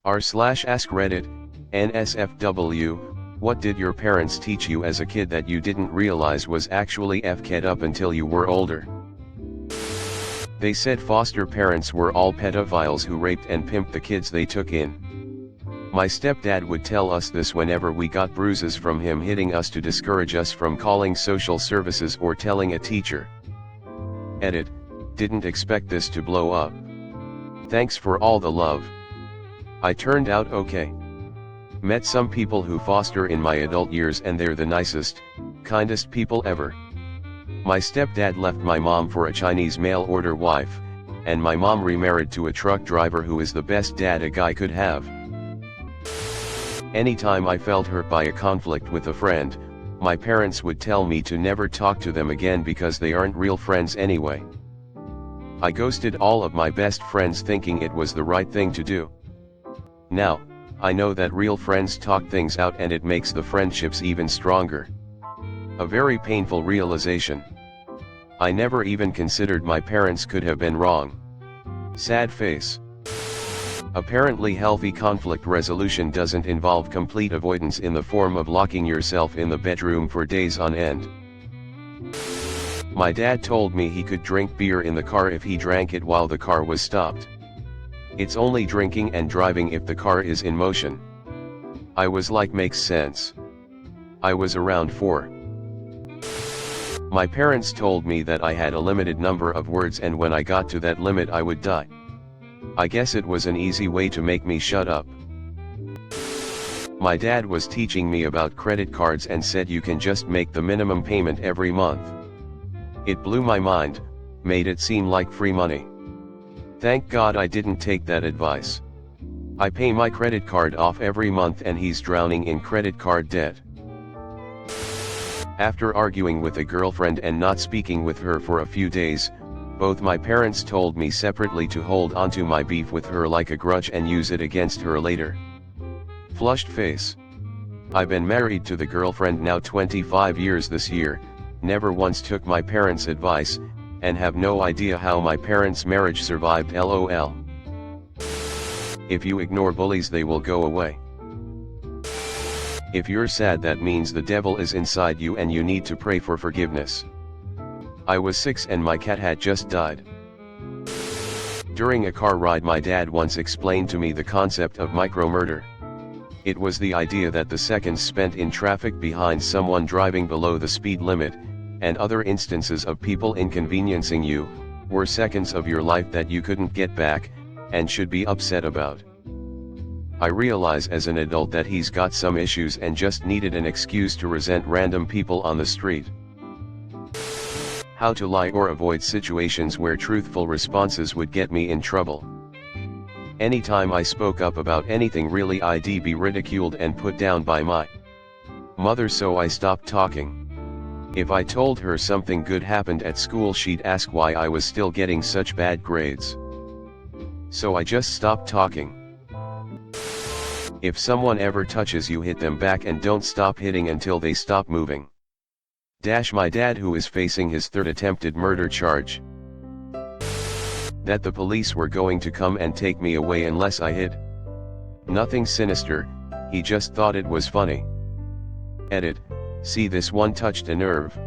r/AskReddit, nsfw, what did your parents teach you as a kid that you didn't realize was actually f-ked up until you were older? They said foster parents were all pedophiles who raped and pimped the kids they took in. My stepdad would tell us this whenever we got bruises from him hitting us to discourage us from calling social services or telling a teacher. Edit, didn't expect this to blow up. Thanks for all the love. I turned out okay. Met some people who foster in my adult years and they're the nicest, kindest people ever. My stepdad left my mom for a Chinese mail-order wife, and my mom remarried to a truck driver who is the best dad a guy could have. Anytime I felt hurt by a conflict with a friend, my parents would tell me to never talk to them again because they aren't real friends anyway. I ghosted all of my best friends thinking it was the right thing to do. Now, I know that real friends talk things out and it makes the friendships even stronger. A very painful realization. I never even considered my parents could have been wrong. Sad face. Apparently healthy conflict resolution doesn't involve complete avoidance in the form of locking yourself in the bedroom for days on end. My dad told me he could drink beer in the car if he drank it while the car was stopped. It's only drinking and driving if the car is in motion. I was like, makes sense. I was around 4. My parents told me that I had a limited number of words and when I got to that limit I would die. I guess it was an easy way to make me shut up. My dad was teaching me about credit cards and said you can just make the minimum payment every month. It blew my mind, made it seem like free money. Thank God I didn't take that advice. I pay my credit card off every month and he's drowning in credit card debt. After arguing with a girlfriend and not speaking with her for a few days, both my parents told me separately to hold onto my beef with her like a grudge and use it against her later. Flushed face. I've been married to the girlfriend now 25 years this year, never once took my parents' advice, and have no idea how my parents' marriage survived LOL. If you ignore bullies they will go away. If you're sad that means the devil is inside you and you need to pray for forgiveness. I was 6 and my cat had just died. During a car ride my dad once explained to me the concept of micro-murder. It was the idea that the seconds spent in traffic behind someone driving below the speed limit, and other instances of people inconveniencing you, were seconds of your life that you couldn't get back, and should be upset about. I realize as an adult that he's got some issues and just needed an excuse to resent random people on the street. How to lie or avoid situations where truthful responses would get me in trouble. Anytime I spoke up about anything really I'd be ridiculed and put down by my mother, so I stopped talking. If I told her something good happened at school she'd ask why I was still getting such bad grades. So I just stopped talking. If someone ever touches you, hit them back and don't stop hitting until they stop moving. My dad, who is facing his 3rd attempted murder charge. That the police were going to come and take me away unless I hid. Nothing sinister, he just thought it was funny. Edit, see this one touched a nerve.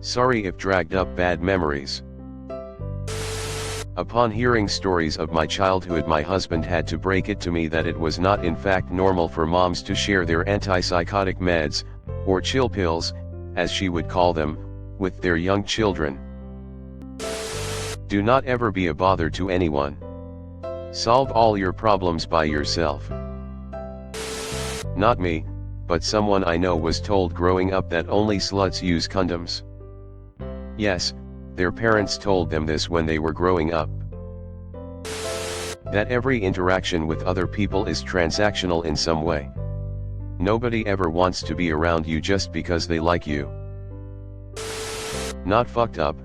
Sorry if dragged up bad memories. Upon hearing stories of my childhood, my husband had to break it to me that it was not in fact normal for moms to share their antipsychotic meds, or chill pills, as she would call them, with their young children. Do not ever be a bother to anyone. Solve all your problems by yourself. Not me, but someone I know was told growing up that only sluts use condoms. Yes, their parents told them this when they were growing up. That every interaction with other people is transactional in some way. Nobody ever wants to be around you just because they like you. Not fucked up,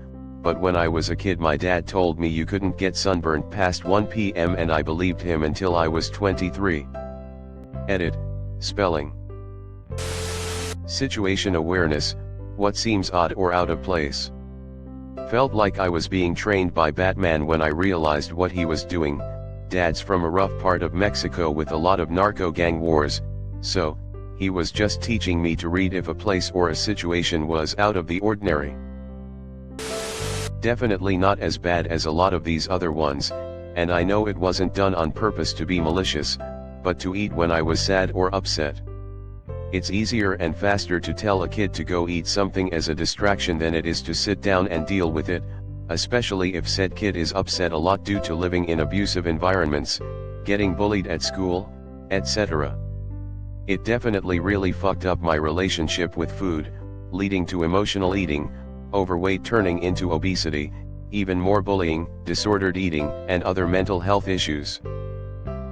but when I was a kid my dad told me you couldn't get sunburned past 1 p.m. and I believed him until I was 23. Edit, spelling. Situation awareness, what seems odd or out of place. Felt like I was being trained by Batman when I realized what he was doing, dad's from a rough part of Mexico with a lot of narco gang wars, so he was just teaching me to read if a place or a situation was out of the ordinary. Definitely not as bad as a lot of these other ones, and I know it wasn't done on purpose to be malicious, but to eat when I was sad or upset. It's easier and faster to tell a kid to go eat something as a distraction than it is to sit down and deal with it, especially if said kid is upset a lot due to living in abusive environments, getting bullied at school, etc. It definitely really fucked up my relationship with food, leading to emotional eating, overweight turning into obesity, even more bullying, disordered eating, and other mental health issues.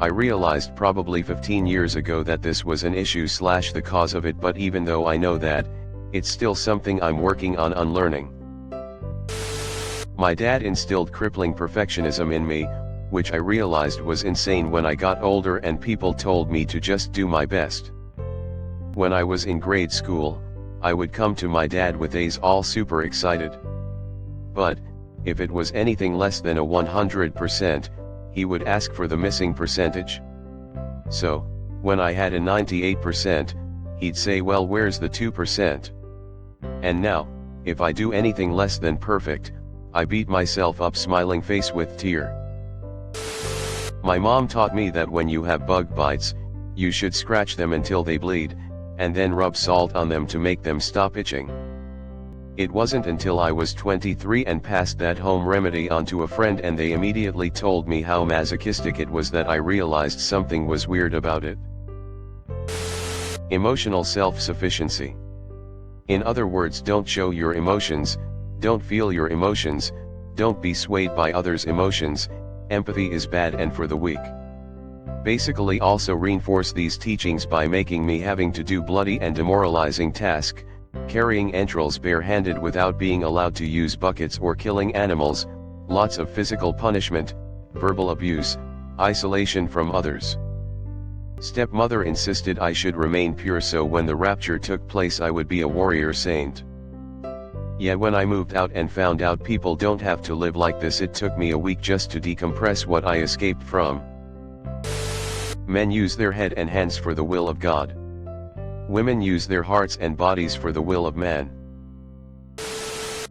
I realized probably 15 years ago that this was an issue / the cause of it, but even though I know that, it's still something I'm working on unlearning. My dad instilled crippling perfectionism in me, which I realized was insane when I got older and people told me to just do my best. When I was in grade school, I would come to my dad with A's all super excited. But, if it was anything less than a 100%, he would ask for the missing percentage. So, when I had a 98%, he'd say, well, where's the 2%? And now, if I do anything less than perfect, I beat myself up smiling face with tear. My mom taught me that when you have bug bites, you should scratch them until they bleed, and then rub salt on them to make them stop itching. It wasn't until I was 23 and passed that home remedy on to a friend and they immediately told me how masochistic it was that I realized something was weird about it. Emotional self-sufficiency. In other words, don't show your emotions, don't feel your emotions, don't be swayed by others' emotions. Empathy is bad and for the weak. Basically also reinforce these teachings by making me having to do bloody and demoralizing task, carrying entrails barehanded without being allowed to use buckets or killing animals, lots of physical punishment, verbal abuse, isolation from others. Stepmother insisted I should remain pure, so when the rapture took place I would be a warrior saint. Yeah, when I moved out and found out people don't have to live like this, it took me a week just to decompress what I escaped from. Men use their head and hands for the will of God. Women use their hearts and bodies for the will of man.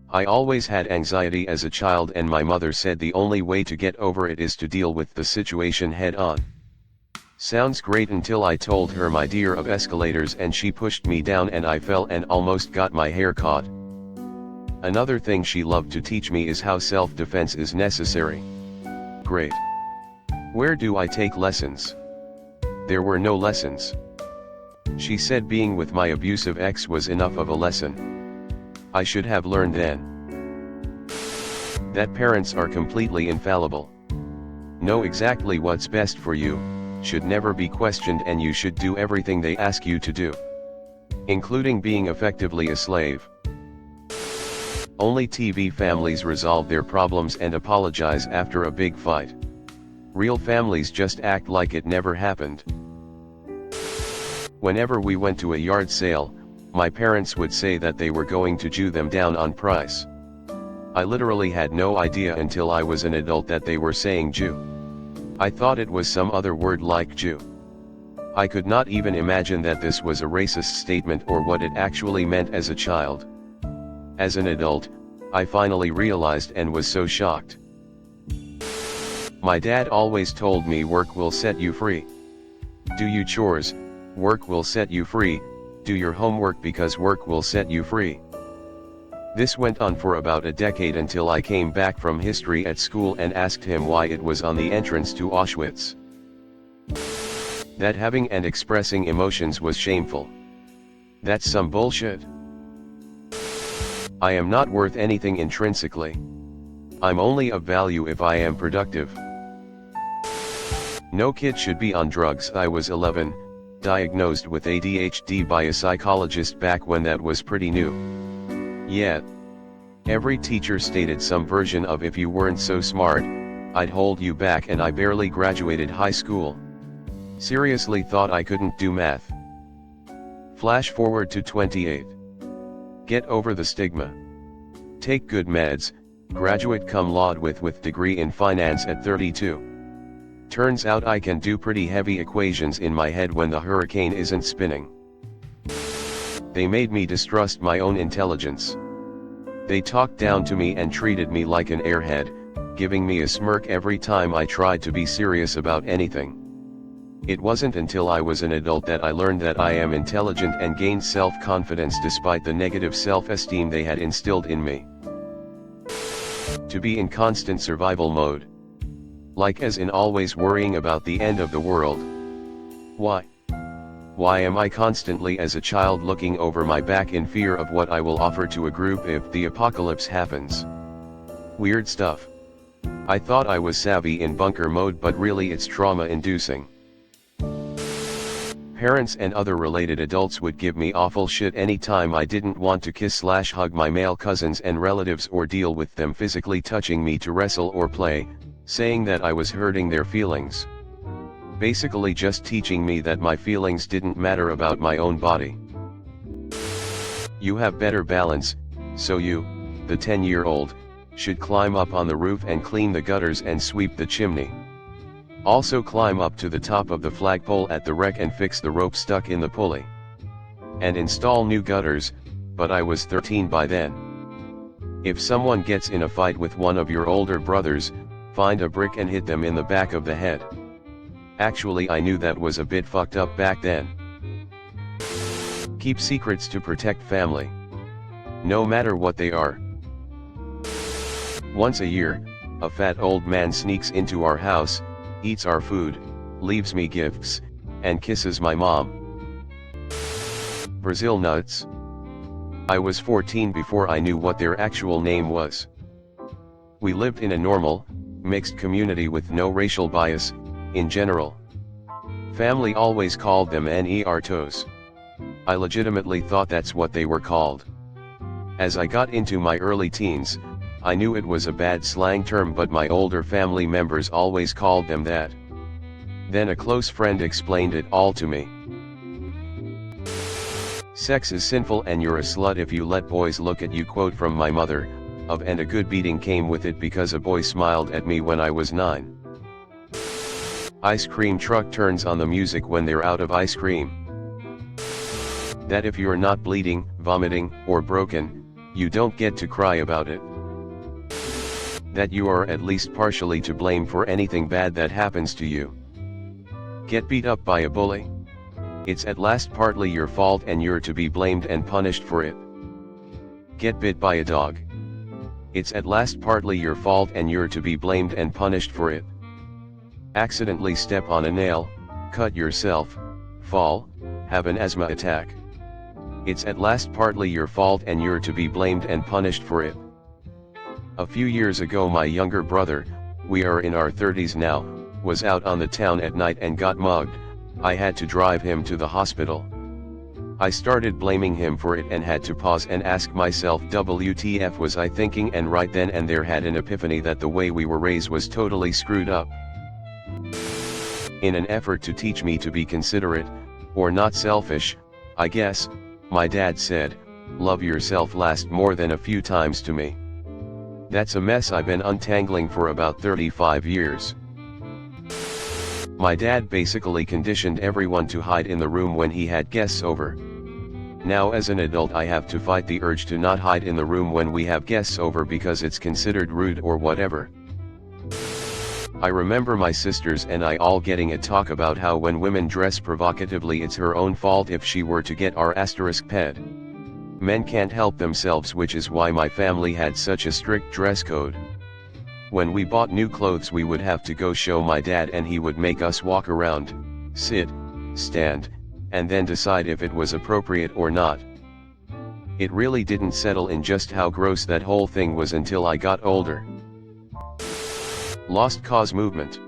I always had anxiety as a child, and my mother said the only way to get over it is to deal with the situation head on. Sounds great until I told her my dear of escalators and she pushed me down and I fell and almost got my hair caught. Another thing she loved to teach me is how self-defense is necessary. Great. Where do I take lessons? There were no lessons. She said being with my abusive ex was enough of a lesson. I should have learned then that parents are completely infallible. Know exactly what's best for you, should never be questioned, and you should do everything they ask you to do, including being effectively a slave. Only TV families resolve their problems and apologize after a big fight. Real families just act like it never happened. Whenever we went to a yard sale, my parents would say that they were going to Jew them down on price. I literally had no idea until I was an adult that they were saying Jew. I thought it was some other word like Jew. I could not even imagine that this was a racist statement or what it actually meant as a child. As an adult, I finally realized and was so shocked. My dad always told me work will set you free. Do your chores, work will set you free. Do your homework because work will set you free. This went on for about a decade until I came back from history at school and asked him why it was on the entrance to Auschwitz. That having and expressing emotions was shameful. That's some bullshit. I am not worth anything intrinsically. I'm only of value if I am productive. No kid should be on drugs. I was 11, diagnosed with ADHD by a psychologist back when that was pretty new. Yeah. Every teacher stated some version of if you weren't so smart, I'd hold you back, and I barely graduated high school. Seriously thought I couldn't do math. Flash forward to 28. Get over the stigma. Take good meds, graduate cum laude with degree in finance at 32. Turns out I can do pretty heavy equations in my head when the hurricane isn't spinning. They made me distrust my own intelligence. They talked down to me and treated me like an airhead, giving me a smirk every time I tried to be serious about anything. It wasn't until I was an adult that I learned that I am intelligent and gained self-confidence despite the negative self-esteem they had instilled in me. To be in constant survival mode. Like as in always worrying about the end of the world. Why? Why am I constantly as a child looking over my back in fear of what I will offer to a group if the apocalypse happens? Weird stuff. I thought I was savvy in bunker mode, but really it's trauma-inducing. Parents and other related adults would give me awful shit anytime I didn't want to kiss/hug my male cousins and relatives or deal with them physically touching me to wrestle or play, saying that I was hurting their feelings. Basically just teaching me that my feelings didn't matter about my own body. You have better balance, so you, the 10-year-old, should climb up on the roof and clean the gutters and sweep the chimney. Also climb up to the top of the flagpole at the wreck and fix the rope stuck in the pulley. And install new gutters, but I was 13 by then. If someone gets in a fight with one of your older brothers, find a brick and hit them in the back of the head. Actually, I knew that was a bit fucked up back then. Keep secrets to protect family. No matter what they are. Once a year, a fat old man sneaks into our house, eats our food, leaves me gifts, and kisses my mom. Brazil nuts. I was 14 before I knew what their actual name was. We lived in a normal, mixed community with no racial bias, in general. Family always called them nertos. I legitimately thought that's what they were called. As I got into my early teens, I knew it was a bad slang term, but my older family members always called them that. Then a close friend explained it all to me. Sex is sinful and you're a slut if you let boys look at you. Quote from my mother, and a good beating came with it because a boy smiled at me when I was 9. Ice cream truck turns on the music when they're out of ice cream. That if you're not bleeding, vomiting, or broken, you don't get to cry about it. That you are at least partially to blame for anything bad that happens to you. Get beat up by a bully? It's at last partly your fault and you're to be blamed and punished for it. Get bit by a dog? It's at last partly your fault and you're to be blamed and punished for it. Accidentally step on a nail, cut yourself, fall, have an asthma attack. It's at last partly your fault and you're to be blamed and punished for it. A few years ago my younger brother, we are in our 30s now, was out on the town at night and got mugged. I had to drive him to the hospital. I started blaming him for it and had to pause and ask myself, WTF was I thinking? And right then and there had an epiphany that the way we were raised was totally screwed up. In an effort to teach me to be considerate, or not selfish, I guess, my dad said, "Love yourself" last more than a few times to me. That's a mess I've been untangling for about 35 years. My dad basically conditioned everyone to hide in the room when he had guests over. Now as an adult I have to fight the urge to not hide in the room when we have guests over because it's considered rude or whatever. I remember my sisters and I all getting a talk about how when women dress provocatively it's her own fault if she were to get our *ped. Men can't help themselves, which is why my family had such a strict dress code. When we bought new clothes we would have to go show my dad and he would make us walk around, sit, stand, and then decide if it was appropriate or not. It really didn't settle in just how gross that whole thing was until I got older. Lost cause movement.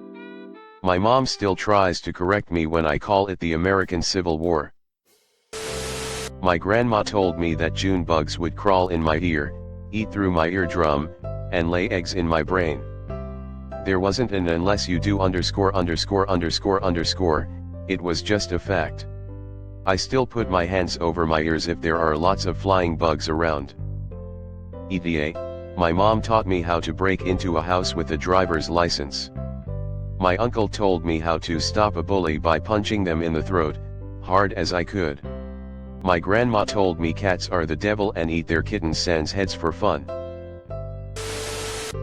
My mom still tries to correct me when I call it the American Civil War. My grandma told me that June bugs would crawl in my ear, eat through my eardrum, and lay eggs in my brain. There wasn't an unless you do _______, it was just a fact. I still put my hands over my ears if there are lots of flying bugs around. ETA, my mom taught me how to break into a house with a driver's license. My uncle told me how to stop a bully by punching them in the throat, hard as I could. My grandma told me cats are the devil and eat their kittens' sans heads for fun.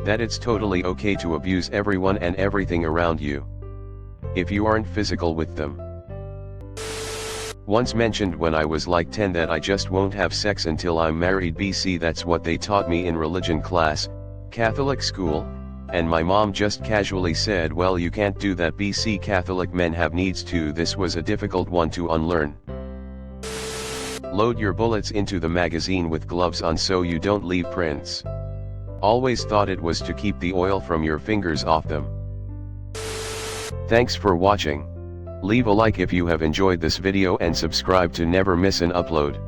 That it's totally okay to abuse everyone and everything around you, if you aren't physical with them. Once mentioned when I was like 10 that I just won't have sex until I'm married. BC, that's what they taught me in religion class, Catholic school, and my mom just casually said, well, you can't do that. BC, Catholic men have needs too. This was a difficult one to unlearn. Load your bullets into the magazine with gloves on so you don't leave prints. Always thought it was to keep the oil from your fingers off them. Thanks for watching. Leave a like if you have enjoyed this video and subscribe to never miss an upload.